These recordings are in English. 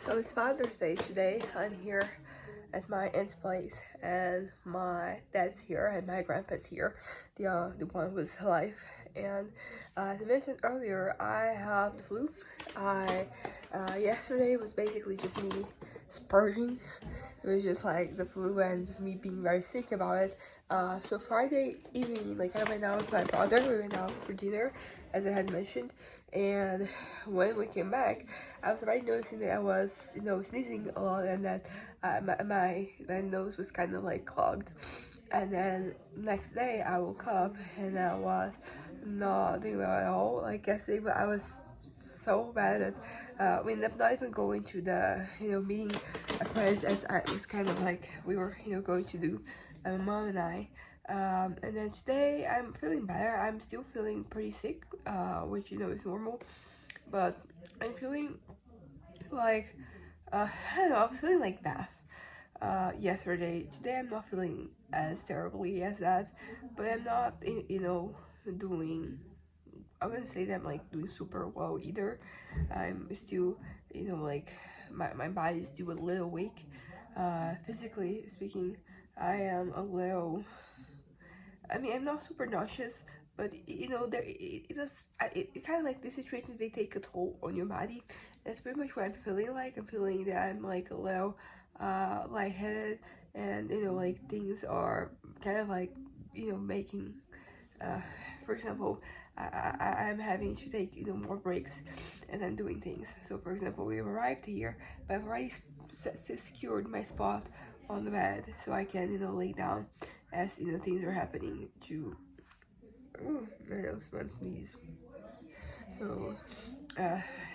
So it's Father's Day today. I'm here at my aunt's place, and my dad's here, and my grandpa's here, the one who's alive. And as I mentioned earlier, I have the flu. I Yesterday was basically just me spurging. It was just like the flu and just me being very sick about it. So Friday evening, like I went out with my brother. We went out for dinner, as I had mentioned. And when we came back, I was already noticing that I was, sneezing a lot, and that my nose was kind of like clogged. And then next day, I woke up and I was not doing well at all. Like yesterday, but I was so bad that we ended up not even going to the meeting friends, as I was kind of like we were going to do, my mom and I. And then today I'm feeling better. I'm still feeling pretty sick, which is normal, but I'm feeling like I don't know. I was feeling like that yesterday. Today I'm not feeling as terribly as that, but I'm not doing. I wouldn't say that I'm like doing super well either. I'm still, like my body's still a little weak. Physically speaking, I am a little. I mean, I'm not super nauseous, but there it does. It kind of like these situations, they take a toll on your body. That's pretty much what I'm feeling like. I'm feeling that I'm like a little lightheaded, and like things are kind of like making uh, for example, I'm having to take more breaks as I'm doing things. So for example, we arrived here, but I've already secured my spot on the bed so I can lay down as things are happening to. Oh, my nose wants to sneeze. So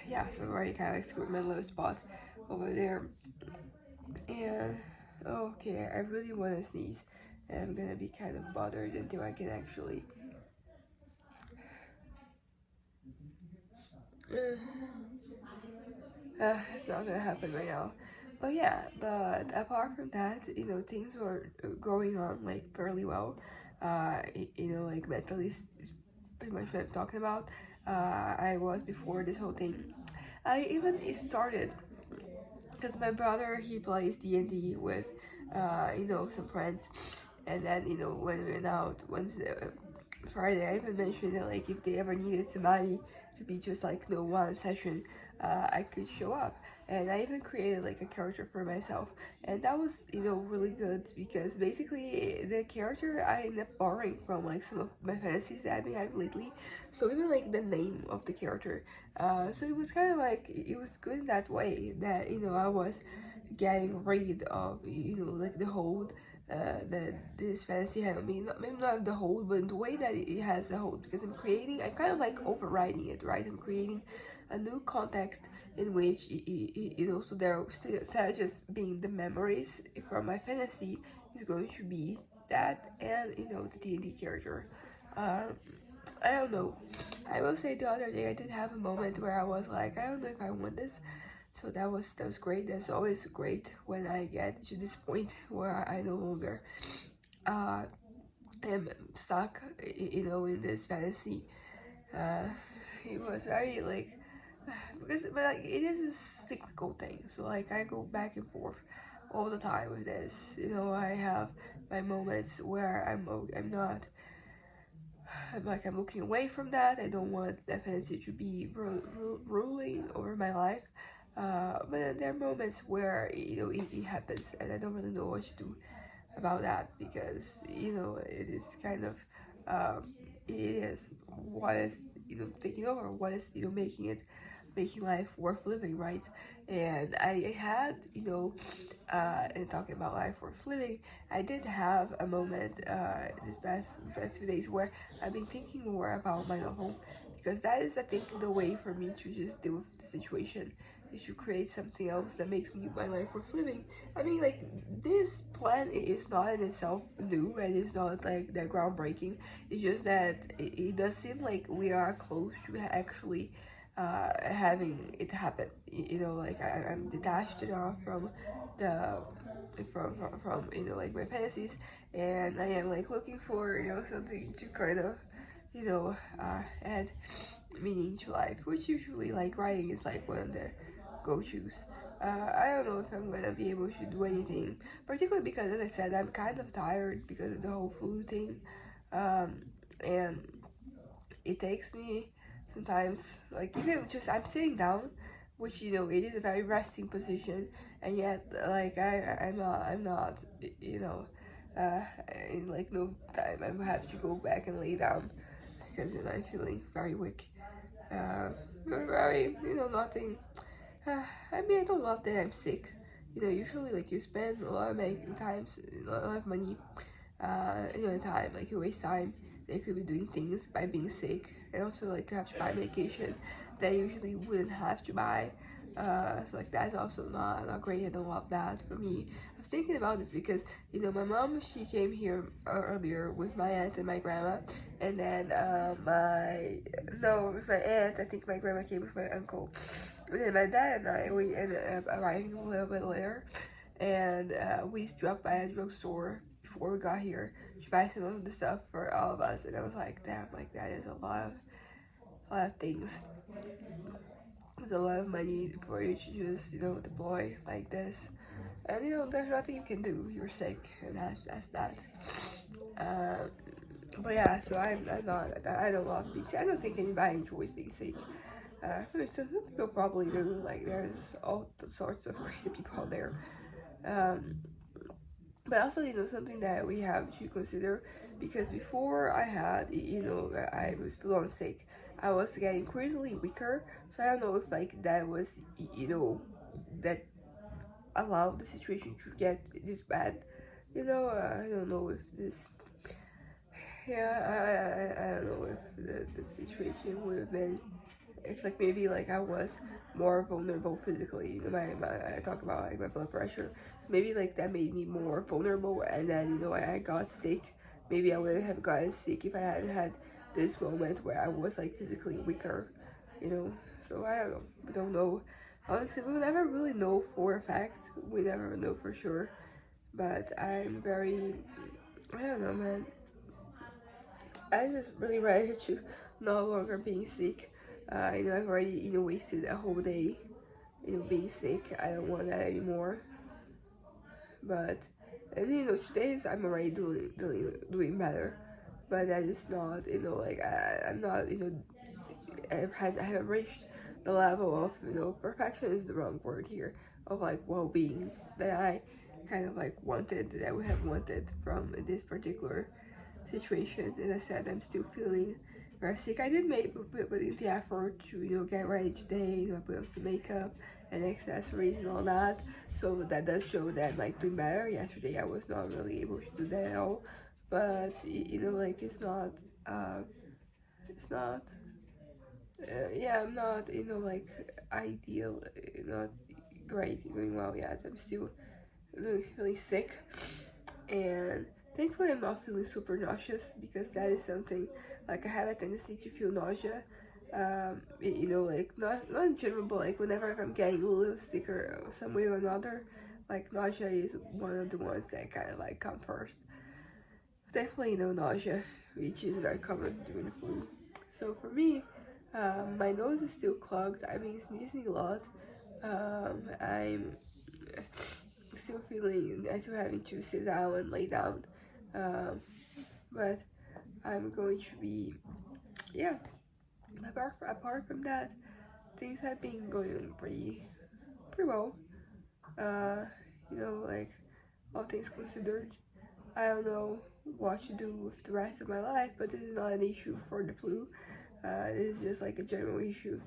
yeah, so I already kind of like secured my little spot over there. And okay, I really want to sneeze, and I'm gonna be kind of bothered until I can actually it's not gonna happen right now. But yeah, but apart from that, things are going on like fairly well. Like mentally is pretty much what I'm talking about. I was before this whole thing. I even started because my brother, he plays D&D with some friends, and then when we went out Wednesday, Friday, I even mentioned that like if they ever needed somebody to be just like one session, I could show up. And I even created like a character for myself, and that was really good, because basically the character I ended up borrowing from like some of my fantasies that I've been having lately. So even like the name of the character, so it was kind of like it was good in that way, that I was getting rid of like the hold that this fantasy had on me. Maybe not the hold, but the way that it has the hold, because I'm kind of like overriding it, right? I'm creating a new context in which so there still, instead of just being the memories from my fantasy, is going to be that, and the D&D character. um I don't know. I will say the other day I did have a moment where I was like, I don't know if I want this. So that was great. That's always great when I get to this point where I no longer uh am stuck, in this fantasy. Uh, it was very like because but like it is a cyclical thing. So like I go back and forth all the time with this. I have my moments where I'm not. I'm looking away from that. I don't want that fantasy to be ruling over my life. But then there are moments where it happens, and I don't really know what to do about that, because it is kind of it is what is taking over, what is making life worth living, right? And I had and talking about life worth living, I did have a moment this past few days where I've been thinking more about my novel, because that is, I think, the way for me to just deal with the situation, is to create something else that makes me my life worth living. I mean, like, this plan is not in itself new, and it's not like that groundbreaking. It's just that it does seem like we are close to actually having it happen. Like I'm detached enough from the from like my fantasies, and I am like looking for something to kind of add meaning to life, which usually like writing is like one of the go-tos. I don't know if I'm gonna be able to do anything, particularly because, as I said, I'm kind of tired because of the whole flu thing, and it takes me sometimes, like, even just I'm sitting down, which, you know, it is a very resting position, and yet, like, I'm not, you know, uh, in like no time I have to go back and lay down because, you know, I'm feeling very weak. Uh, Very, you know, nothing. I mean, I don't love that I'm sick. You know, usually, like, you spend a lot of times, a lot of money, you know, time, like, you waste time. They could be doing things by being sick, and also, like, you have to buy medication that you usually wouldn't have to buy. So, like, that's also not great. I don't love that for me. I was thinking about this because, you know, my mom, she came here earlier with my aunt and my grandma, and then no, with my aunt. I think my grandma came with my uncle. And then my dad and I, we ended up arriving a little bit later, and we dropped by a drugstore before we got here to buy some of the stuff for all of us. And I was like, damn, like, that is a lot of things. It's a lot of money for you to just, you know, deploy like this. And, you know, there's nothing you can do. You're sick, and that's that. Um, but yeah, so I'm not, I don't love being sick. I don't think anybody enjoys being sick. I mean, some people probably do. Like, there's all sorts of crazy people out there. Um, but also, you know, something that we have to consider, because before I had, you know, I was full on sick, I was getting crazily weaker. So I don't know if, like, that was, you know, that allowed the situation to get this bad. You know, I don't know if this, yeah, I don't know if the situation would have been, if, like, maybe, like, I was more vulnerable physically. You know, I talk about, like, my blood pressure. Maybe, like, that made me more vulnerable, and then, you know, I got sick. Maybe I wouldn't have gotten sick if I had had this moment where I was, like, physically weaker, you know. So I don't know. We don't know. Honestly, we'll never really know for a fact. We never know for sure. But I'm very, I don't know, man. I'm just really ready to no longer being sick. You know, I've already, you know, wasted a whole day, you know, being sick. I don't want that anymore. But, and, you know, today's I'm already doing better. But that is not, you know, like, I'm not, you know, I haven't reached the level of, you know, perfection is the wrong word here, of, like, well-being that I kind of, like, wanted, that I would have wanted from this particular situation. As I said, I'm still feeling very sick. I did put in the effort to, you know, get ready today, you know, put on some makeup and accessories and all that. So that does show that I'm, like, doing better. Yesterday I was not really able to do that at all. But, you know, like, it's not, yeah, I'm not, you know, like, ideal, not great, doing well yet. I'm still really feeling sick, and thankfully I'm not feeling super nauseous, because that is something, like, I have a tendency to feel nausea, you know, like, not in general, but, like, whenever I'm getting a little sick or some way or another, like, nausea is one of the ones that kind of, like, come first. Definitely no nausea, which is very common during the flu. So for me, my nose is still clogged. I've been sneezing a lot. I'm still feeling, I'm still having to sit down and lay down. Um, but I'm going to be, yeah. Apart from that, things have been going pretty well. Uh, you know, like, all things considered. I don't know what to do with the rest of my life, but this is not an issue for the flu. This is just, like, a general issue.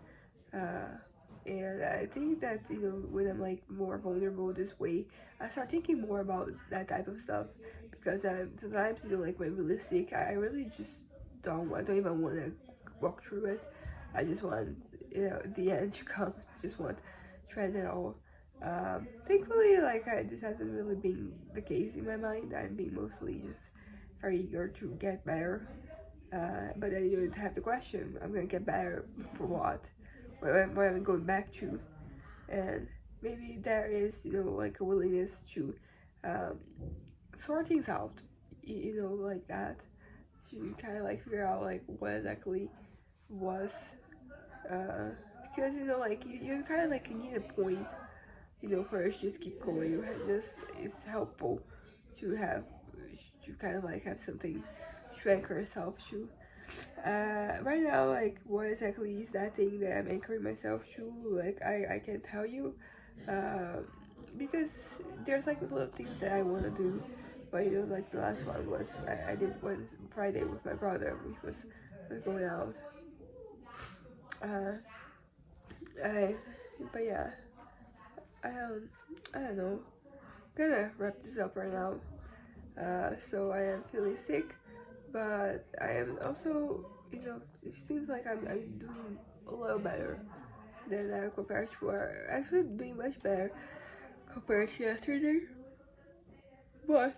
Uh, and I think that, you know, when I'm, like, more vulnerable this way, I start thinking more about that type of stuff, because sometimes, you know, like, when I'm really sick, I really just I don't even want to walk through it. I just want, you know, the end to come. Just want to end it all. Thankfully, like, this hasn't really been the case in my mind. I'm being mostly just very eager to get better. But then you have the question, I'm gonna get better for what? What am I going back to? And maybe there is, you know, like, a willingness to um, sort things out, you know, like that. To kind of, like, figure out, like, what exactly was, because, you know, like, you kind of, like, need a point you know, first just keep going. Just it's helpful to have to kind of like have something to anchor yourself to. Right now, like, what exactly is that thing that I'm anchoring myself to? Like, I can't tell you, because there's like little things that I want to do, but you know, like the last one was I did one Friday with my brother, which was going out. Uh, I, but yeah, I I don't know. I'm gonna wrap this up right now. So I am feeling sick, but I am also, you know, it seems like I'm doing a little better than compared to actually doing much better compared to yesterday. But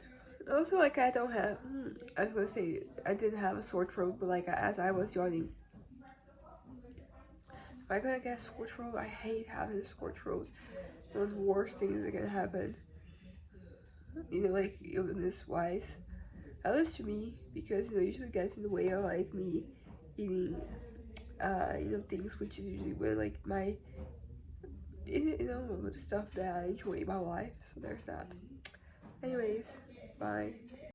also, like, I don't have, I was gonna say, I didn't have a sore throat, but like, as I was yawning, if I gonna get a sore throat, I hate having a sore throat. One of the worst things that can happen, you know, like, illness wise. At least to me, because you know, usually gets in the way of like me eating, you know, things which is usually where like my, you know, the stuff that I enjoy about life. So there's that. Anyways, bye.